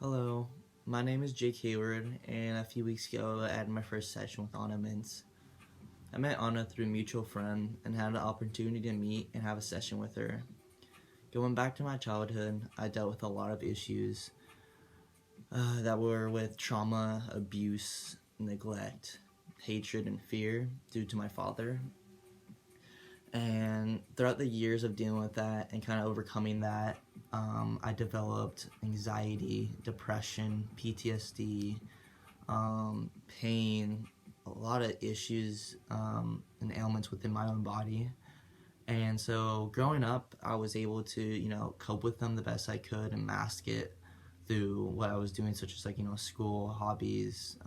Hello, my name is Jake Hayward, and a few weeks ago I had my first session with Anna Mintz. I met Anna through a mutual friend and had the opportunity to meet and have a session with her. Going back to my childhood, I dealt with a lot of issues that were with trauma, abuse, neglect, hatred, and fear due to my father. And throughout the years of dealing with that and kind of overcoming that, I developed anxiety, depression, PTSD, pain, a lot of issues and ailments within my own body. And so growing up, I was able to, cope with them the best I could and mask it through what I was doing, such as school, hobbies.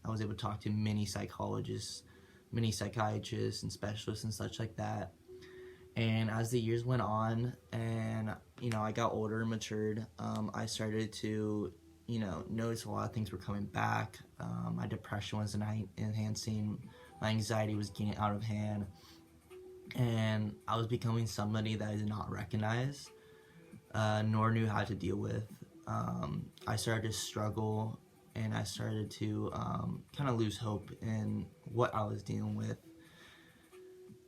I was able to talk to many psychologists, many psychiatrists and specialists and such like that. And as the years went on and, I got older and matured, I started to, notice a lot of things were coming back. My depression was enhancing. My anxiety was getting out of hand. And I was becoming somebody that I did not recognize, nor knew how to deal with. I started to struggle, and I started to kind of lose hope in what I was dealing with.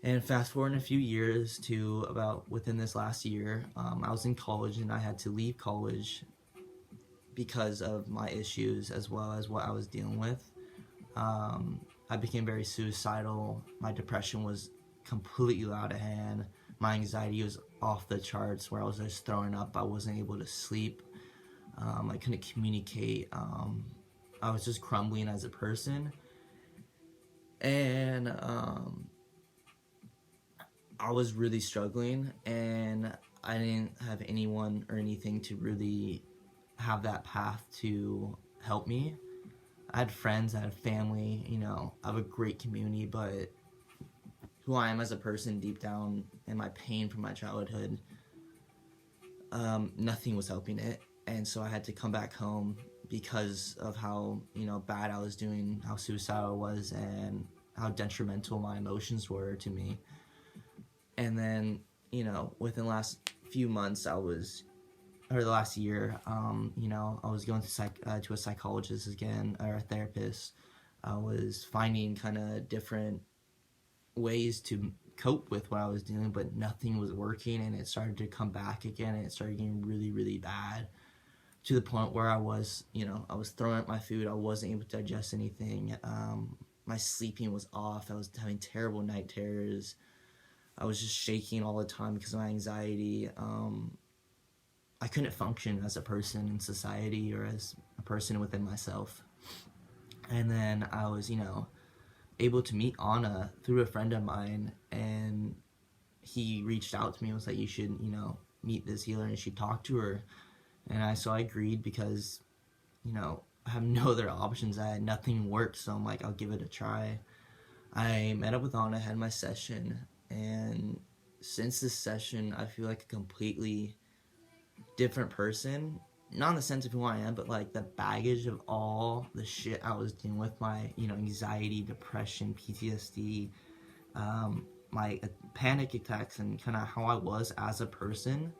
And fast forward a few years to about within this last year, I was in college and I had to leave college because of my issues as well as what I was dealing with. I became very suicidal. My depression was completely out of hand. My anxiety was off the charts where I was just throwing up. I wasn't able to sleep. I couldn't communicate. I was just crumbling as a person. And I was really struggling, and I didn't have anyone or anything to really have that path to help me. I had friends, I had family, I have a great community, but who I am as a person deep down and my pain from my childhood, nothing was helping it. And so I had to come back home because of how, bad I was doing, how suicidal I was, and how detrimental my emotions were to me. And then, within the last few months, the last year, I was going to a psychologist again, or a therapist. I was finding kind of different ways to cope with what I was doing, but nothing was working, and it started to come back again, and it started getting really, really bad, to the point where I was throwing up my food. I wasn't able to digest anything. My sleeping was off. I was having terrible night terrors. I was just shaking all the time because of my anxiety. I couldn't function as a person in society or as a person within myself. And then I was, able to meet Anna through a friend of mine, and he reached out to me and was like, you should, meet this healer and you should talk to her. And I agreed because, I have no other options. Nothing worked, so I'm like, I'll give it a try. I met up with Anna, had my session, and since this session, I feel like a completely different person. Not in the sense of who I am, but like the baggage of all the shit I was dealing with, my, anxiety, depression, PTSD, my panic attacks, and kind of how I was as a person,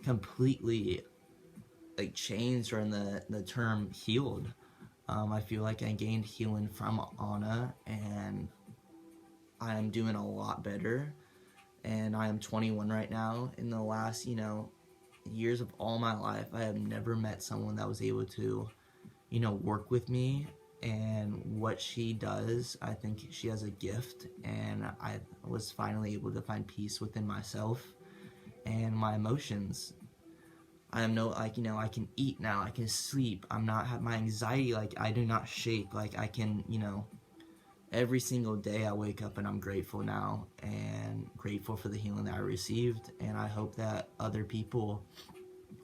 completely like changed, or in the term healed. I feel like I gained healing from Anna, and I am doing a lot better. And I am 21 right now. In the last, years of all my life, I have never met someone that was able to, work with me. And what she does, I think she has a gift, and I was finally able to find peace within myself and my emotions. I can eat now, I can sleep, I'm not have my anxiety, like I do not shake, like I can, every single day I wake up and I'm grateful now, and grateful for the healing that I received. And I hope that other people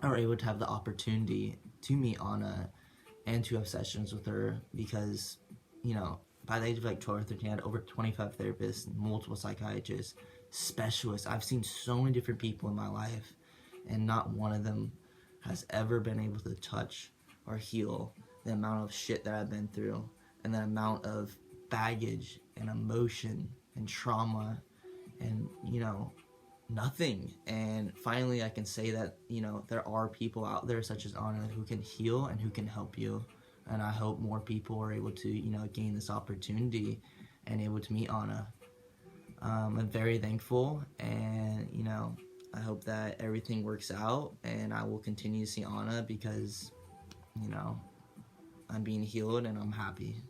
are able to have the opportunity to meet Anna and to have sessions with her, because, by the age of like 12 or 13, I had over 25 therapists, multiple psychiatrists, specialists. I've seen so many different people in my life, and not one of them has ever been able to touch or heal the amount of shit that I've been through, and the amount of baggage and emotion and trauma and, nothing. And finally I can say that, you know, there are people out there such as Anna who can heal and who can help you. And I hope more people are able to, you know, gain this opportunity and able to meet Anna. I'm very thankful, and, you know, I hope that everything works out, and I will continue to see Anna because, you know, I'm being healed and I'm happy.